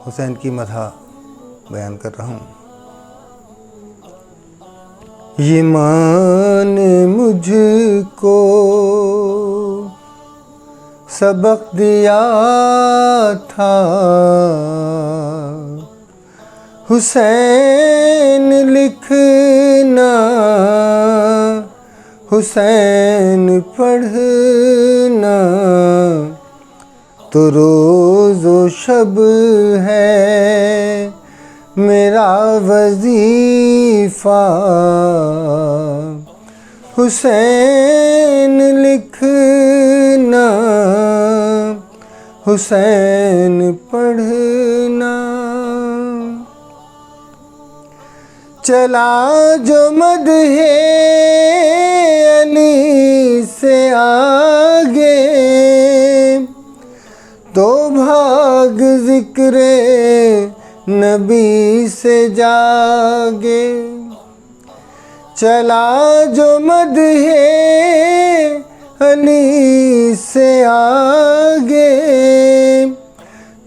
حسین کی مدح بیان کر رہا ہوں۔ یہ ماں نے مجھ کو سبق دیا تھا، حسین لکھنا حسین پڑھنا تو روز و شب ہے میرا وظیفہ، حسین لکھنا حسین پڑھنا، چلا جو مدح علی سے آگے تو بھاگ ذکر نبی سے جاگے، چلا جو مدح علی سے آگے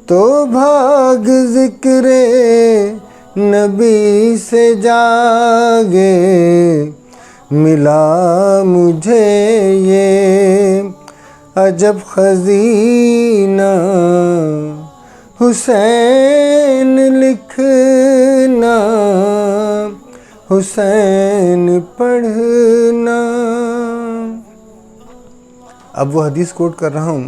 تو بھاگ ذکر نبی سے جاگے، ملا مجھے یہ عجب خزینہ، حسین لکھنا حسین پڑھنا۔ اب وہ حدیث کوٹ کر رہا ہوں،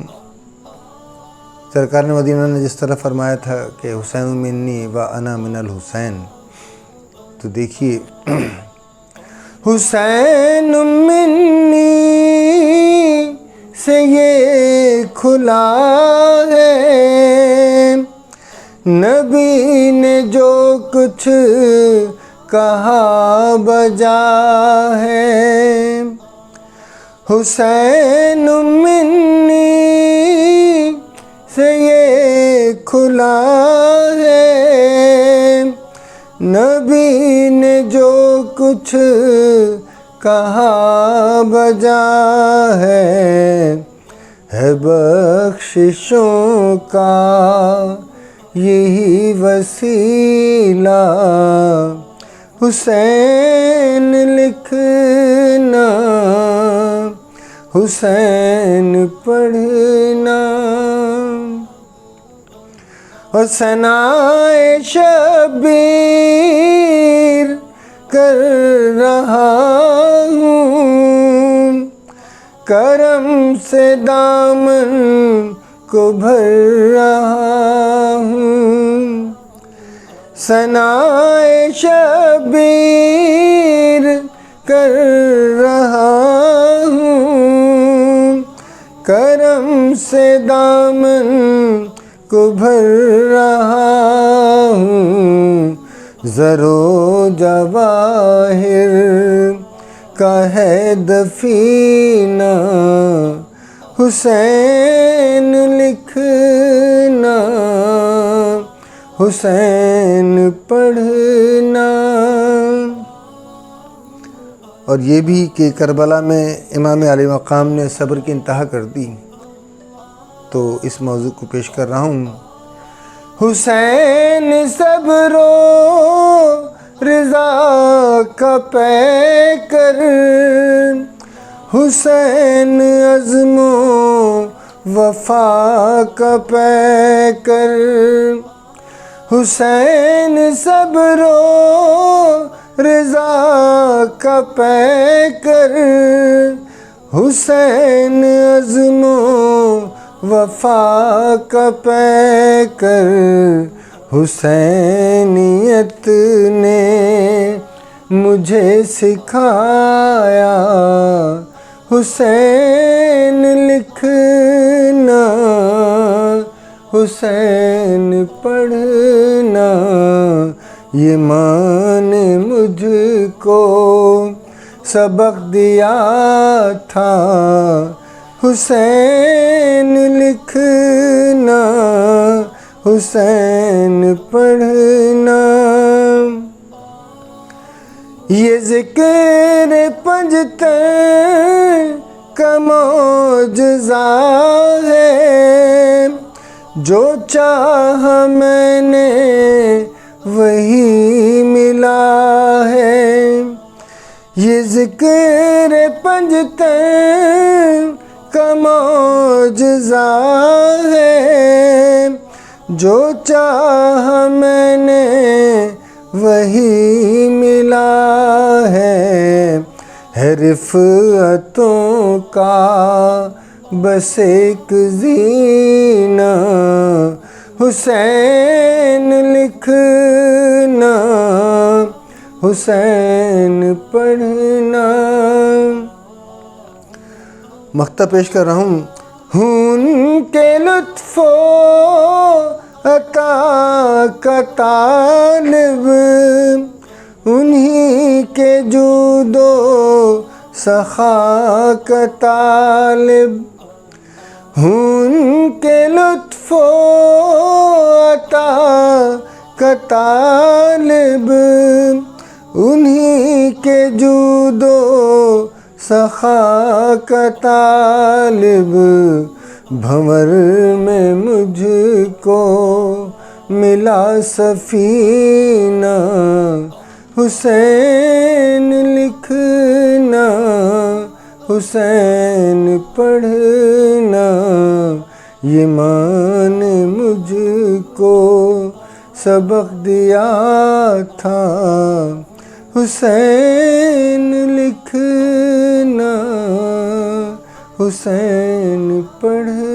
سرکار مدینہ نے جس طرح فرمایا تھا کہ حسین منی و انا من الحسین، تو دیکھیے حسین منی سے یہ کھلا ہے، نبی نے جو کچھ کہا بجا ہے، حسین منی سے یہ کھلا ہے، نبی نے جو کچھ کہا بجا ہے بخششوں کا یہی وسیلہ، حسین لکھنا حسین پڑھنا، اور ثنائے شبیر کر رہا ہوں، کرم سے دامن کو بھر رہا ہوں، ثنائے شبیر کر رہا ہوں، کرم سے دامن کو بھر رہا ہوں، زر و جواہر کا ہے دفینہ، حسین لکھنا حسین پڑھنا۔ اور یہ بھی کہ کربلا میں امام علی مقام نے صبر کی انتہا کر دی، تو اس موضوع کو پیش کر رہا ہوں۔ حسین صبر و رضا کا پیکر، حسین عزم و وفا کا پیکر، حسین صبر و رضا کا پیکر، حسین عزم و وفا کا پیکر، حسینیت نے مجھے سکھایا، حسین لکھنا حسین پڑھنا، یہ ماں نے مجھ کو سبق دیا تھا، حسین لکھنا حسین پڑھنا، یہ ذکر پنجتن کا معجزہ ہے، جو چاہا میں نے ذکر پنجتن کا معجزہ ہے، جو چاہا میں نے وہی ملا ہے رفعتوں کا بس ایک زینہ حسین لکھنا حسین پڑھنا۔ مقطع پیش کر رہا ہوں۔ ان کے لطف و عطا کا طالب، انہی کے جود و سخا کا طالب، ان کے لطف و عطا کا طالب، انہی کے جود و سخا کا طالب، بھنور میں مجھ کو ملا سفینہ حسین لکھنا حسین پڑھنا، یہ ماں نے مجھ کو سبق دیا تھا حسین لکھنا حسین پڑھنا۔